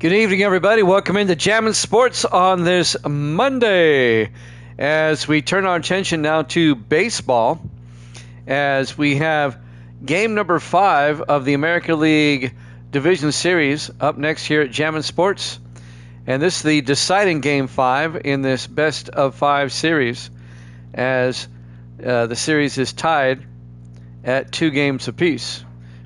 Good evening, everybody. Welcome into Jammin' Sports on this Monday as we turn our attention now to baseball as we have game number 5 of the American League Division Series up next here at Jammin' Sports. And this is the deciding game 5 in this best of 5 series as the series is tied at 2 games apiece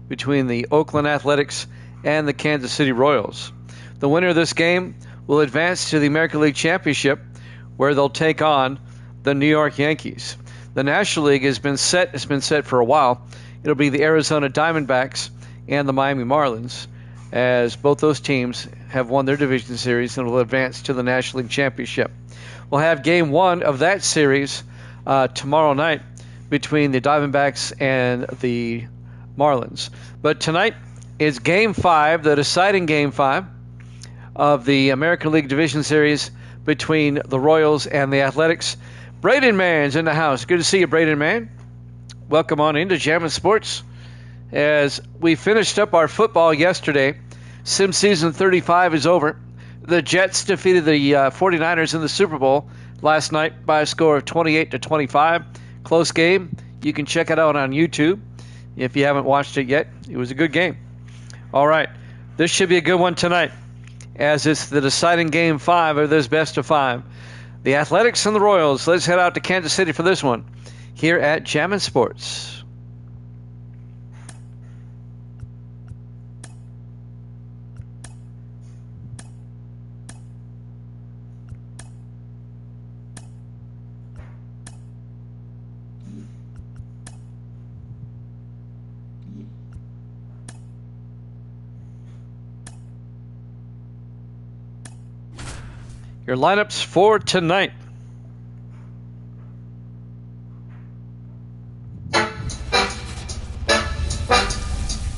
between the Oakland Athletics and the Kansas City Royals. The winner of this game will advance to the American League Championship, where they'll take on the New York Yankees. The National League has been set. It's been set for a while. It'll be the Arizona Diamondbacks and the Miami Marlins, as both those teams have won their division series and will advance to the National League Championship. We'll have Game 1 of that series tomorrow night between the Diamondbacks and the Marlins. But tonight is Game 5, the deciding Game 5 of the American League Division Series between the Royals and the Athletics. Braden Mann's in the house. Good to see you, Braden Mann. Welcome on into Jammin' Sports. As we finished up our football yesterday, Sim Season 35 is over. The Jets defeated the 49ers in the Super Bowl last night by a score of 28-25. Close game. You can check it out on YouTube if you haven't watched it yet. It was a good game. All right. This should be a good one tonight, as it's the deciding Game 5 of this best of 5. The Athletics and the Royals. Let's head out to Kansas City for this one here at Jammin' Sports. Your lineups for tonight.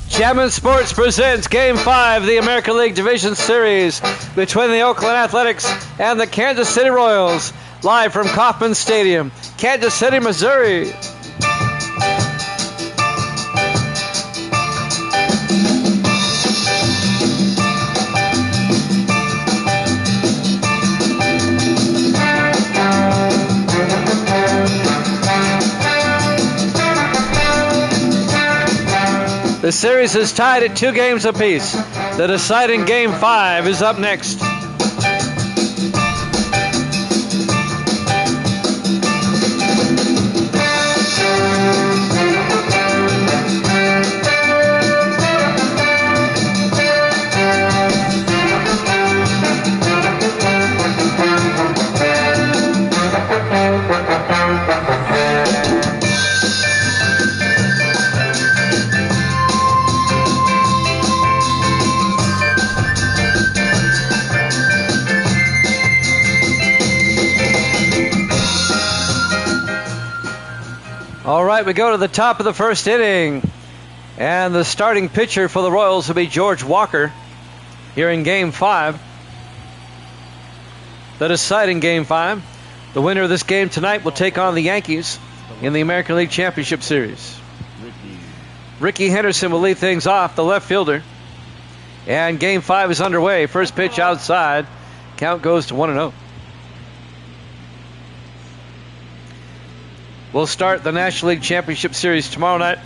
Jammin' Sports presents Game 5 of the American League Division Series between the Oakland Athletics and the Kansas City Royals, live from Kauffman Stadium, Kansas City, Missouri. The series is tied at 2 games apiece. The deciding Game 5 is up next. All right, we go to the top of the first inning, and the starting pitcher for the Royals will be George Walker here in Game 5. The deciding Game 5. The winner of this game tonight will take on the Yankees in the American League Championship Series. Ricky Henderson will lead things off, the left fielder. And Game 5 is underway. First pitch outside. Count goes to 1-0. We'll start the National League Championship Series tomorrow night.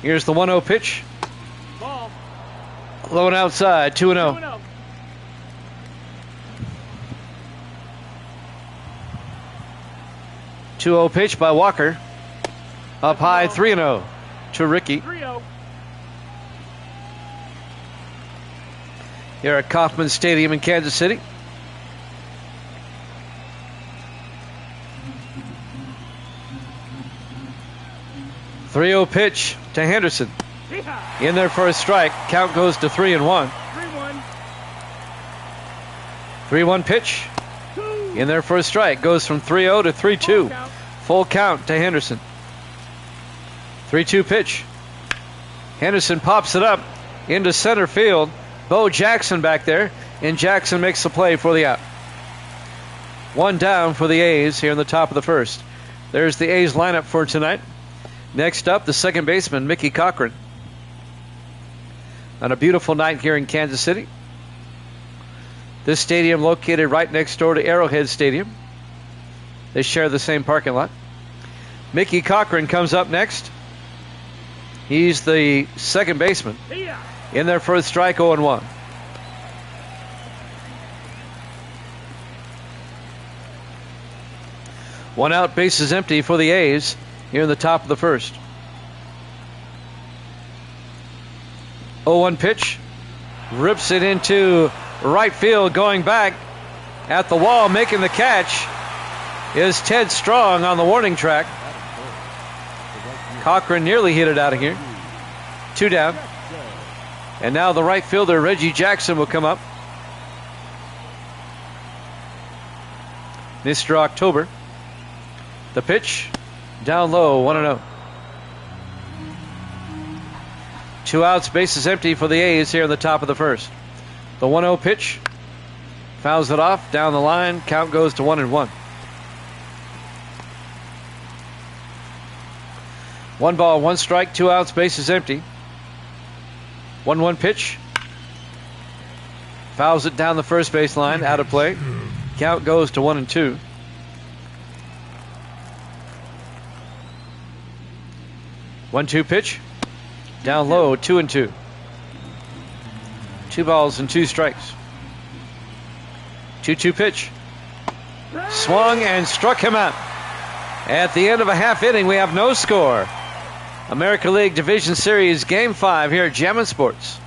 Here's the 1-0 pitch. Ball. Low and outside, 2-0. 2-0 pitch by Walker. Up high, 3-0 to Ricky. 3-0. Here at Kauffman Stadium in Kansas City. 3-0 pitch to Henderson. In there for a strike. Count goes to 3-1. 3-1. 3-1 pitch. In there for a strike. Goes from 3-0 to 3-2. Full count to Henderson. 3-2 pitch. Henderson pops it up into center field. Bo Jackson back there, and Jackson makes the play for the out. 1 down for the A's here in the top of the first. There's the A's lineup for tonight. Next up, the second baseman, Mickey Cochran. on a beautiful night here in Kansas City. This stadium located right next door to Arrowhead Stadium. They share the same parking lot. Mickey Cochran comes up next. He's the second baseman. In their first strike, 0-1. One out, bases empty for the A's here in the top of the first. 0-1 pitch. Rips it into right field, going back at the wall, making the catch is Ted Strong on the warning track. Cochran nearly hit it out of here. 2 down. And now the right fielder, Reggie Jackson, will come up. Mr. October. The pitch, down low, 1-0. 2 outs, bases empty for the A's here in the top of the first. The 1-0 pitch, fouls it off, down the line, count goes to 1-1. 1 ball, 1 strike, 2 outs, bases empty. 1-1 pitch, fouls it down the first base line, out of play. Count goes to 1-2. 1-2 pitch, down low, 2-2. 2 balls and 2 strikes. 2-2 pitch, swung and struck him out. At the end of a half inning, we have no score. American League Division Series Game 5 here at Jammin' Sports.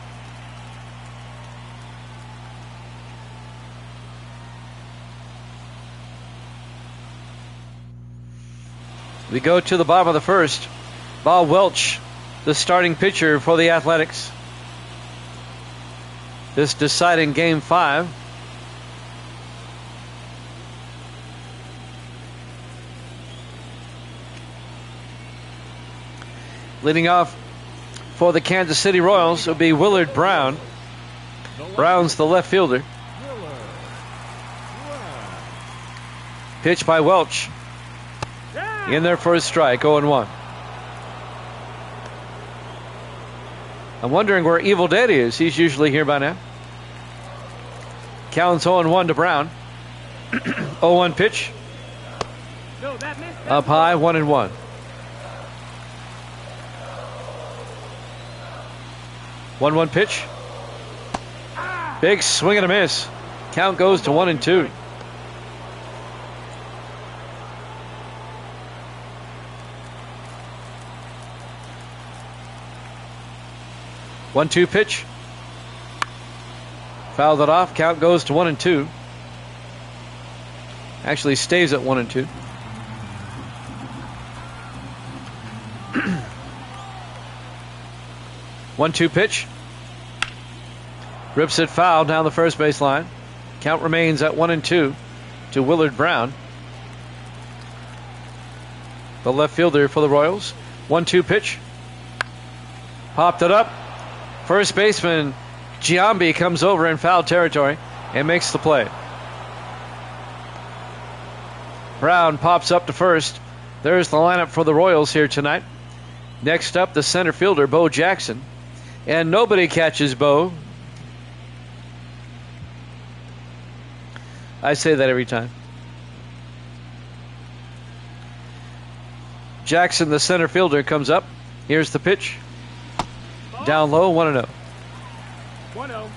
We go to the bottom of the first. Bob Welch, the starting pitcher for the Athletics. This deciding Game 5. Leading off for the Kansas City Royals will be Willard Brown. Brown's the left fielder. Pitch by Welch. In there for a strike, 0-1. I'm wondering where Evil Dead is. He's usually here by now. Counts 0-1 to Brown. 0-1 pitch. Up high, 1-1. 1-1 pitch. Big swing and a miss. Count goes to 1-2. One-two pitch. Fouled it off. Count goes to 1-2. Actually stays at 1-2. One-two pitch. Rips it foul down the first base line. Count remains at 1-2 to Willard Brown, the left fielder for the Royals. 1-2 pitch. Popped it up. First baseman Giambi comes over in foul territory and makes the play. Brown pops up to first. There's the lineup for the Royals here tonight. Next up, the center fielder, Bo Jackson. And nobody catches Bo. I say that every time. Jackson, the center fielder, comes up. Here's the pitch. Down low, 1-0. 1-0.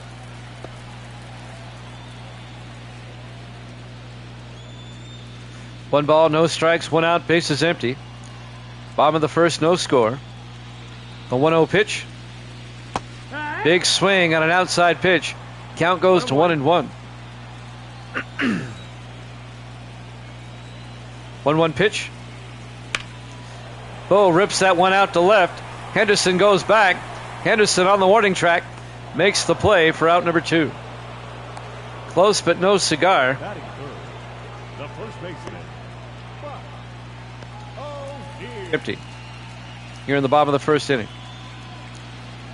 One ball, no strikes, 1 out, bases empty. Bottom of the first, no score. The 1-0 pitch. Big swing on an outside pitch. Count goes to 1-1. 1-1 pitch. Bo rips that one out to left. Henderson goes back. Henderson on the warning track makes the play for out number 2. Close but no cigar. The first baseman. Empty. Here in the bottom of the first inning.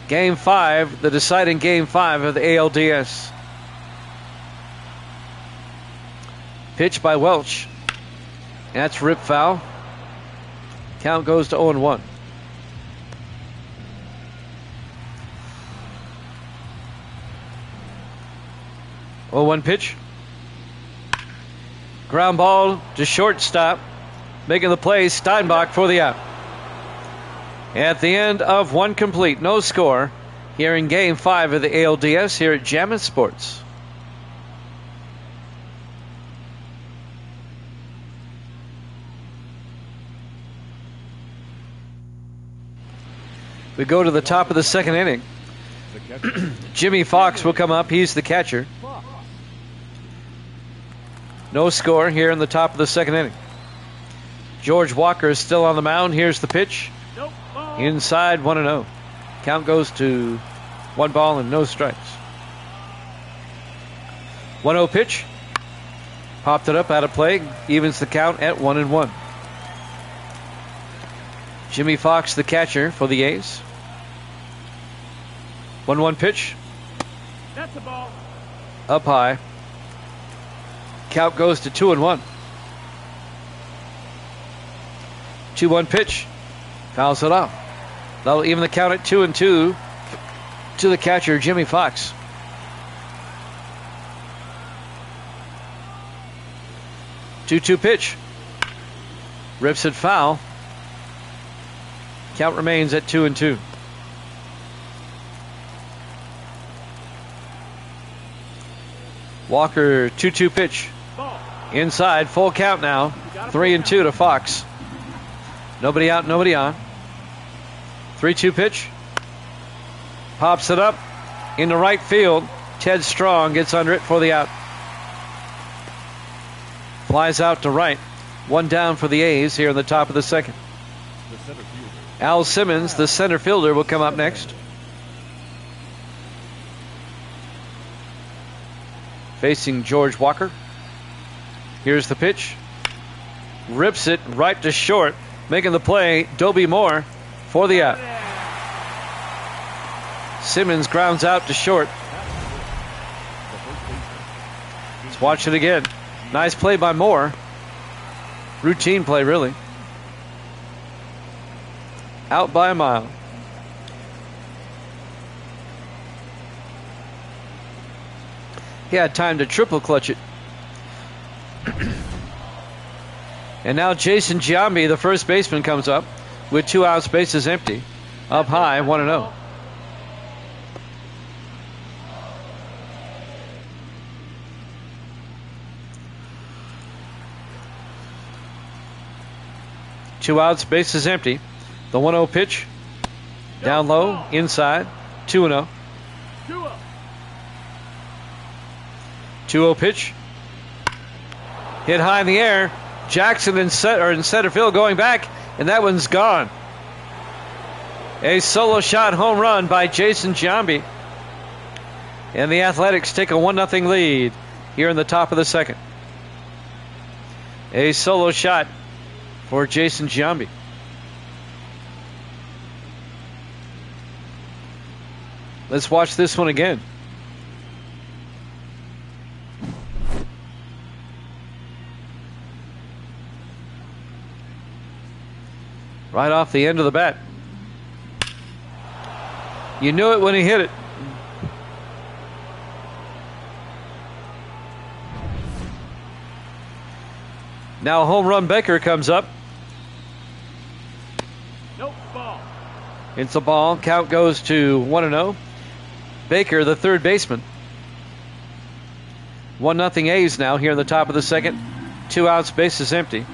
Game 5, the deciding Game 5 of the ALDS. Pitch by Welch. That's rip foul. Count goes to 0-1. 0-1 pitch. Ground ball to shortstop. Making the play, Steinbach for the out. At the end of one complete, no score here in Game 5 of the ALDS here at Jammin' Sports. We go to the top of the second inning. Jimmy Fox will come up. He's the catcher. No score here in the top of the second inning. George Walker is still on the mound. Here's the pitch. Inside, 1-0. Count goes to 1 ball and no strikes. 1-0 pitch. Popped it up out of play. Evens the count at 1-1. Jimmy Fox, the catcher for the A's. 1-1 pitch. That's the ball. Up high. Count goes to 2-1. 2-1 pitch. Fouls it off. That'll even the count at 2-2 to the catcher, Jimmy Fox. Two-two pitch. Rips it foul. Count remains at 2-2. Walker, 2-2 pitch. Inside, full count now. 3-2 to Fox. Nobody out, nobody on. 3-2 pitch. Pops it up into right field. Ted Strong gets under it for the out. Flies out to right. 1 down for the A's here in the top of the second. Al Simmons, the center fielder, will come up next. Facing George Walker. Here's the pitch. Rips it right to short. Making the play, Dobie Moore for the out. Simmons grounds out to short. Let's watch it again. Nice play by Moore. Routine play, really. Out by a mile. He had time to triple clutch it. And now Jason Giambi, the first baseman, comes up with 2 outs, bases empty. Up high, 1-0. Two outs, bases empty. The 1-0 pitch. Down low, inside, 2-0. 2-0 pitch. Hit high in the air. Jackson in center field going back, and that one's gone. A solo shot home run by Jason Giambi. And the Athletics take a 1-0 lead here in the top of the second. A solo shot for Jason Giambi. Let's watch this one again. Right off the end of the bat. You knew it when he hit it. Now home run Baker comes up. Nope, ball. It's a ball. Count goes to 1-0. Baker, the third baseman. 1-0 A's now here in the top of the second. 2 outs, bases empty.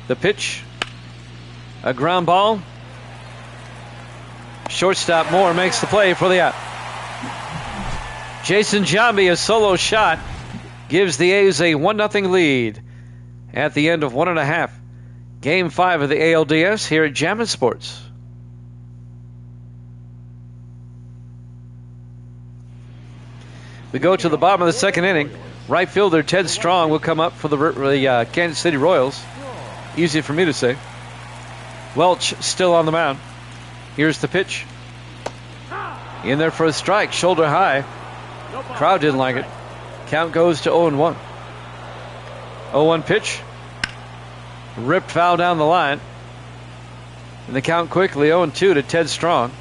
The pitch. A ground ball. Shortstop Moore makes the play for the out. Jason Giambi, a solo shot, gives the A's a 1-0 lead at the end of 1.5. Game 5 of the ALDS here at Jammin' Sports. We go to the bottom of the second inning. Right fielder Ted Strong will come up for the Kansas City Royals. Easy for me to say. Welch still on the mound. Here's the pitch. In there for a strike, shoulder high. Crowd didn't like it. Count goes to 0-1. 0-1 pitch. Ripped foul down the line. And the count quickly 0-2 to Ted Strong.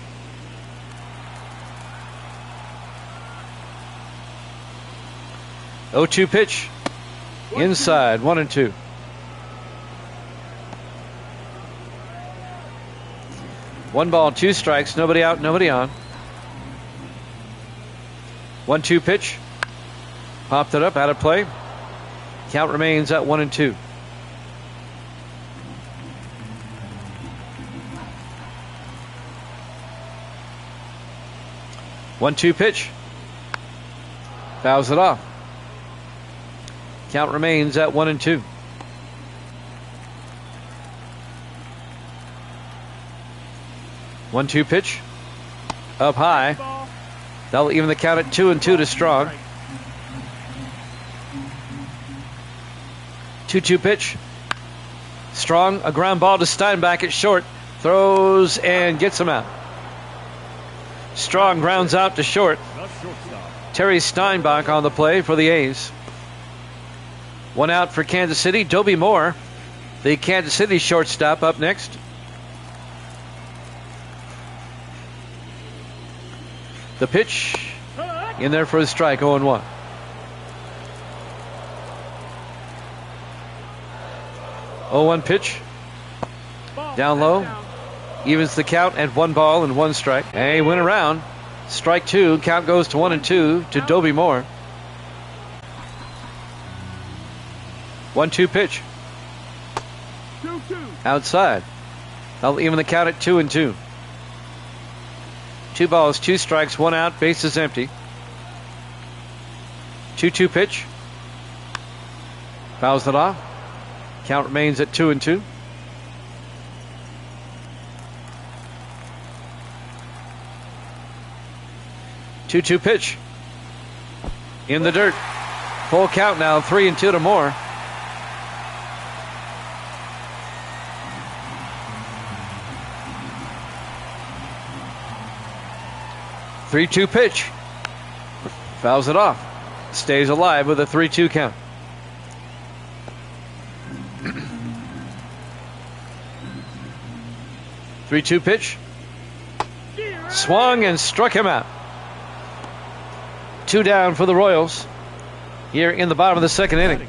0-2 pitch. Inside, 1-2. One ball, 2 strikes, nobody out, nobody on. 1-2 pitch. Popped it up, out of play. Count remains at 1-2. One-two pitch. Fouls it off. Count remains at 1-2. One-two pitch. Up high. That'll even the count at 2-2 to Strong. 2-2 pitch. Strong, a ground ball to Steinbach at short. Throws and gets him out. Strong grounds out to short. Terry Steinbach on the play for the A's. One out for Kansas City. Dobie Moore, the Kansas City shortstop, up next. The pitch in there for a strike, 0-1. Oh, 0-1 pitch. Down low. Evens the count at 1 ball and 1 strike. And he went around. Strike 2. Count goes to 1-2 to Dobie Moore. 1-2 pitch. 2-2. Outside. That'll even the count at 2-2. 2 balls, 2 strikes, 1 out. Bases empty. 2-2 pitch. Fouls it off. Count remains at 2-2. 2-2 pitch. In the dirt. Full count now, 3-2 to Moore. Three-two pitch. Fouls it off. Stays alive with a 3-2 count. Three-two pitch. Swung and struck him out. 2 down for the Royals here in the bottom of the 2nd inning.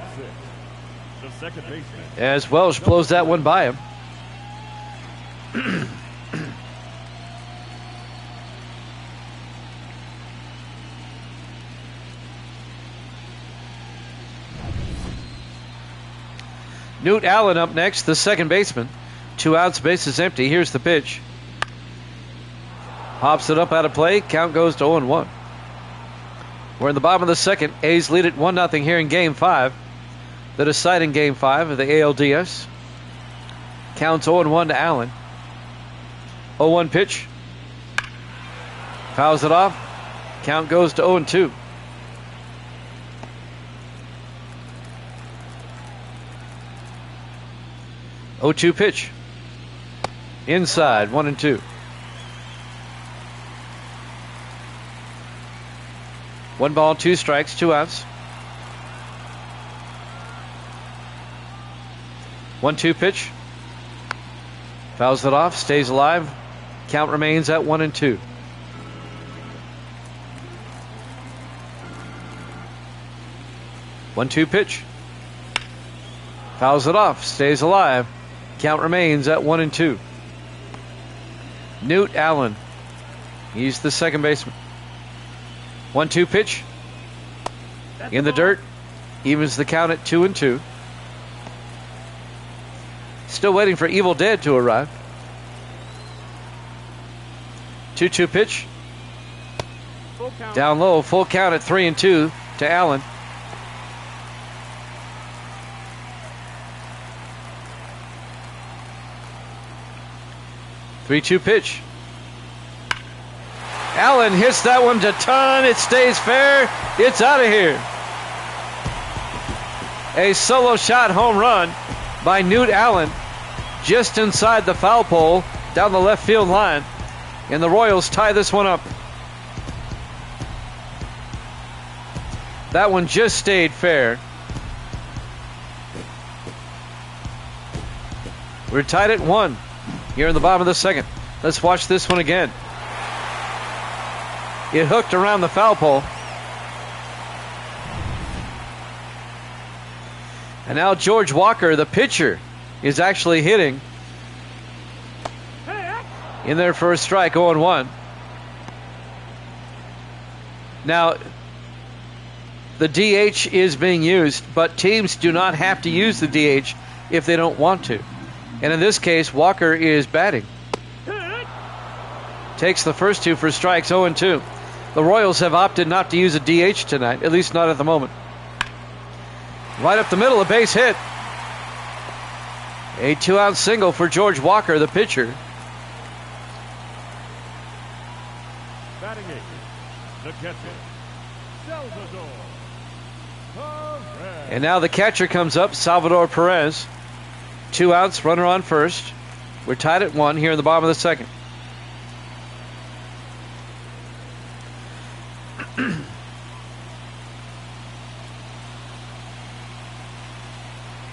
The second baseman. As Welsh blows that one by him. Newt Allen up next, the second baseman. 2 outs, bases empty. Here's the pitch. Hops it up out of play. Count goes to 0-1. We're in the bottom of the 2nd. A's lead it 1-0 here in Game 5. The deciding Game 5 of the ALDS. Counts 0-1 to Allen. 0-1 pitch. Fouls it off. Count goes to 0-2. Oh-2 pitch. Inside, 1-2. 1 ball, 2 strikes, 2 outs. 1-2 pitch. Fouls it off, stays alive. Count remains at 1-2. One-two pitch. Fouls it off, stays alive. Count remains at 1-2. Newt Allen. He's the second baseman. 1-2 pitch. In the dirt. Evens the count at 2-2. Still waiting for Evil Dead to arrive. 2-2 pitch. Down low. Full count at 3-2 to Allen. Three-two pitch. Allen hits that one to ton. It stays fair. It's out of here. A solo shot home run by Newt Allen just inside the foul pole down the left field line. And the Royals tie this one up. That one just stayed fair. We're tied at 1 here in the bottom of the 2nd. Let's watch this one again. It hooked around the foul pole. And now George Walker, the pitcher, is actually hitting. In there for a strike, 0-1. Now, the DH is being used, but teams do not have to use the DH if they don't want to. And in this case, Walker is batting. Takes the first two for strikes, 0-2. The Royals have opted not to use a DH tonight, at least not at the moment. Right up the middle, a base hit. A 2-out single for George Walker, the pitcher. Batting eighth, the catcher, Salvador Perez. And now the catcher comes up, Salvador Perez. 2 outs, runner on first. We're tied at 1 here in the bottom of the second.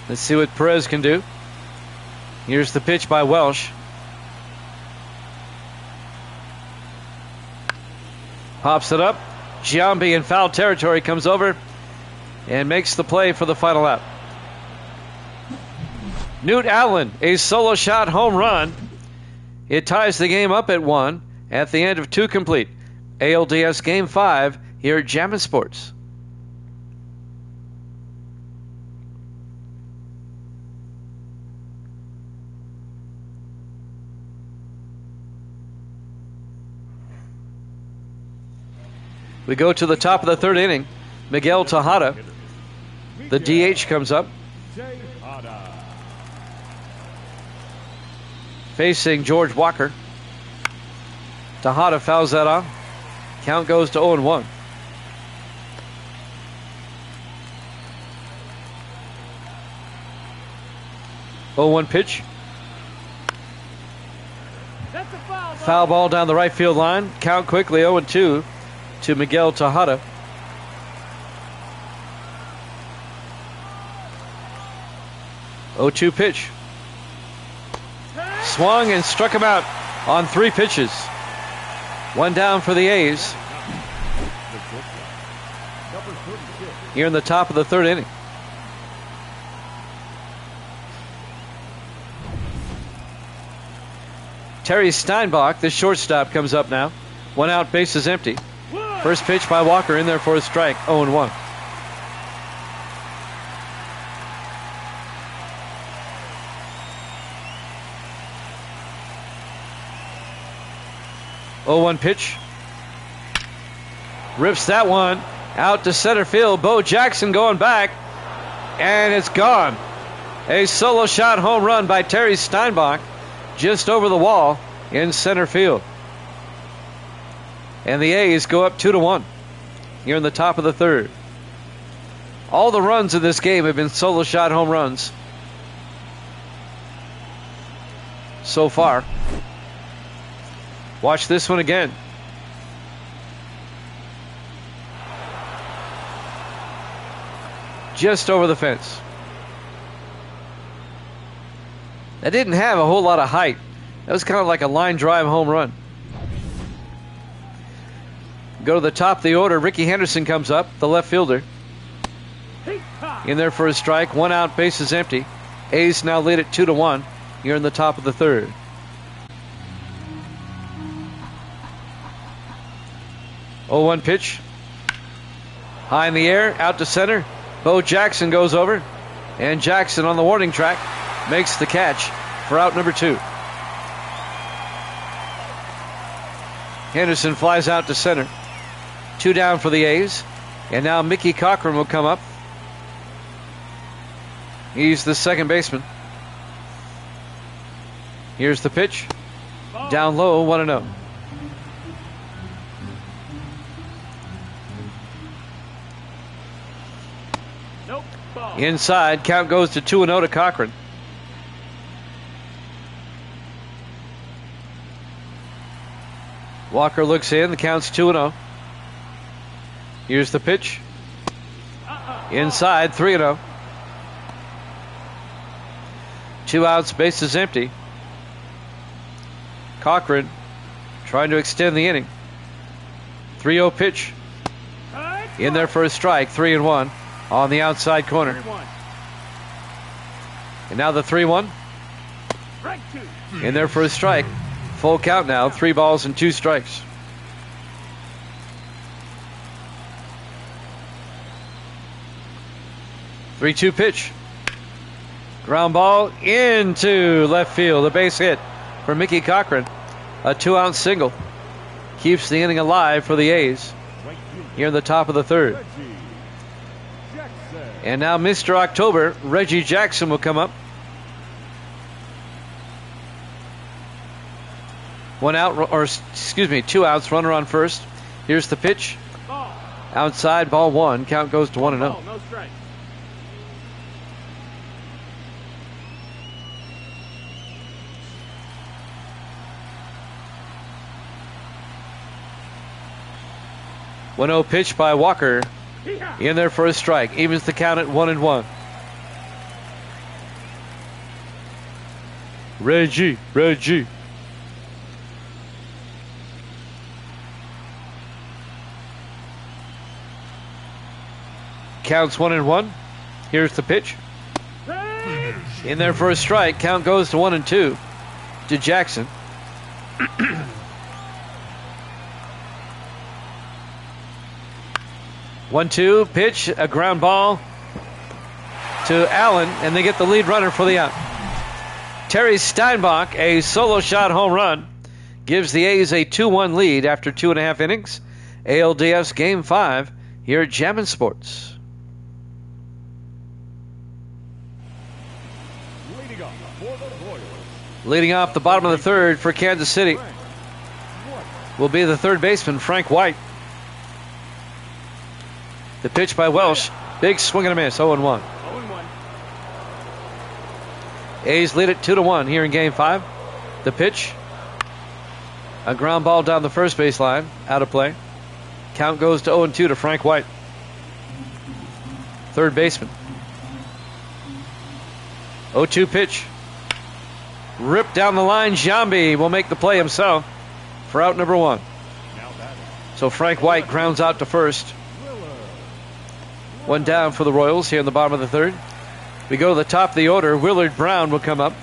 Let's see what Perez can do. Here's the pitch by Welsh. Pops it up. Giambi in foul territory comes over and makes the play for the final out. Newt Allen, a solo shot home run. It ties the game up at 1 at the end of 2 complete. ALDS Game 5 here at Jammin' Sports. We go to the top of the 3rd inning. Miguel Tejada, the DH, comes up. Facing George Walker. Tejada fouls that off. Count goes to 0-1. Oh, 0-1 pitch. Foul ball down the right field line. Count quickly 0-2 to Miguel Tejada. Oh, 2 pitch. Swung and struck him out on 3 pitches. 1 down for the A's. Here in the top of the 3rd inning. Terry Steinbach, the shortstop, comes up now. 1 out, bases empty. First pitch by Walker in there for a strike, 0-1. Oh, 1 pitch. Rips that one out to center field. Bo Jackson going back, and it's gone. A solo shot home run by Terry Steinbach just over the wall in center field. And the A's go up 2-1 here in the top of the 3rd. All the runs in this game have been solo shot home runs so far. Watch this one again. Just over the fence. That didn't have a whole lot of height. That was kind of like a line drive home run. Go to the top of the order. Ricky Henderson comes up, the left fielder. In there for a strike. 1 out, bases empty. A's now lead at 2-1 here in the top of the 3rd. Oh, 1 pitch. High in the air, out to center. Bo Jackson goes over. And Jackson on the warning track makes the catch for out number 2. Henderson flies out to center. 2 down for the A's. And now Mickey Cochran will come up. He's the second baseman. Here's the pitch. Down low, 1-0. Inside, count goes to 2-0 to Cochran. Walker looks in, the count's 2-0. Here's the pitch. Inside, 3-0. 2 outs, bases empty. Cochran trying to extend the inning. 3-0 pitch. In there for a strike, 3-1 on the outside corner. And now the 3-1. In there for a strike. Full count now. 3 balls and 2 strikes. Three-two pitch. Ground ball into left field. A base hit for Mickey Cochran. A 2-out single. Keeps the inning alive for the A's here in the top of the 3rd. And now Mr. October, Reggie Jackson, will come up. 2 outs, runner on first. Here's the pitch. Outside, ball 1. Count goes to 1-0. No strike. One-0 pitch by Walker. In there for a strike. Evens the count at 1-1. Reggie. Counts 1-1. Here's the pitch. In there for a strike. Count goes to 1-2 to Jackson. 1-2 pitch, a ground ball to Allen, and they get the lead runner for the out. Terry Steinbach, a solo shot home run, gives the A's a 2-1 lead after 2.5 innings. ALDS Game 5 here at Jammin' Sports. Leading off the bottom of the 3rd for Kansas City will be the 3rd baseman, Frank White. The pitch by Welsh. Big swing and a miss. 0-1. A's lead it 2-1 here in Game 5. The pitch. A ground ball down the first baseline. Out of play. Count goes to 0-2 to Frank White. 3rd baseman. 0-2 pitch. Ripped down the line. Giambi will make the play himself for out number 1. So Frank White grounds out to first. 1 down for the Royals here in the bottom of the 3rd. We go to the top of the order. Willard Brown will come up.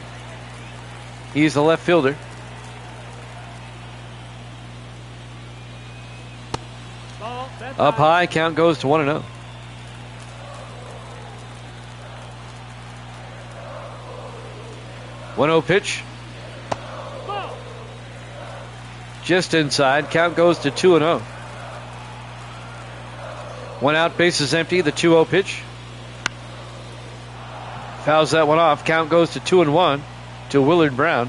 He's the left fielder. Up high, count goes to 1-0. One-0 pitch. Just inside, count goes to 2-0. 1 out, base is empty. The 2-0 pitch. Fouls that one off. Count goes to 2-1 to Willard Brown.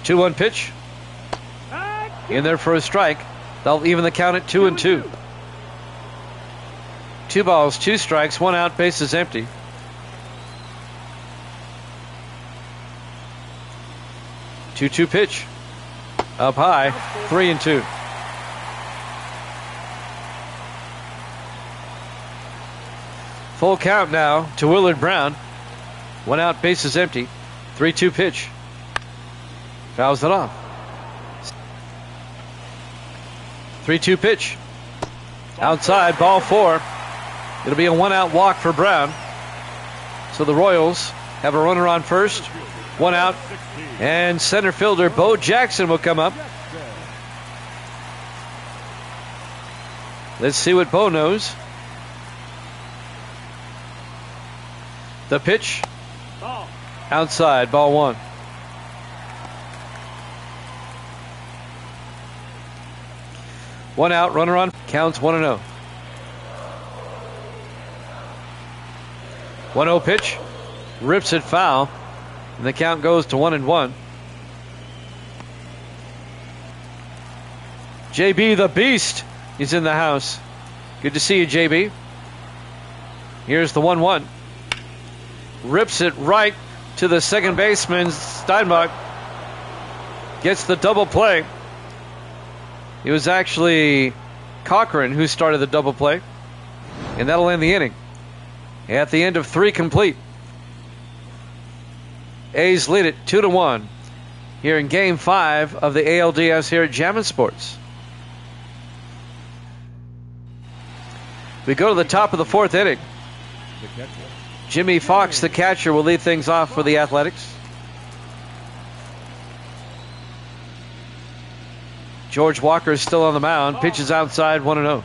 Two-one pitch. In there for a strike. They'll even the count at 2-2. 2 balls, 2 strikes, 1 out, base is empty. Two-two pitch. Up high, 3-2. Full count now to Willard Brown. 1 out, base is empty. 3-2 pitch. Fouls it off. 3-2 pitch. Outside, ball 4. It'll be a 1 out walk for Brown. So the Royals have a runner on first. 1 out. And center fielder Bo Jackson will come up. Let's see what Bo knows. The pitch. Outside, ball 1. One out, runner on. Counts 1-0. 1-0 pitch. Rips it foul. And the count goes to 1-1. JB the Beast is in the house. Good to see you, JB. Here's the 1-1. Rips it right to the second baseman, Steinbach. Gets the double play. It was actually Cochran who started the double play. And that'll end the inning. At the end of 3 complete. A's lead it 2-1 here in Game 5 of the ALDS here at Jammin' Sports. We go to the top of the 4th inning. The catcher. Jimmy Fox, the catcher, will lead things off for the Athletics. George Walker is still on the mound. Pitches outside, 1-0.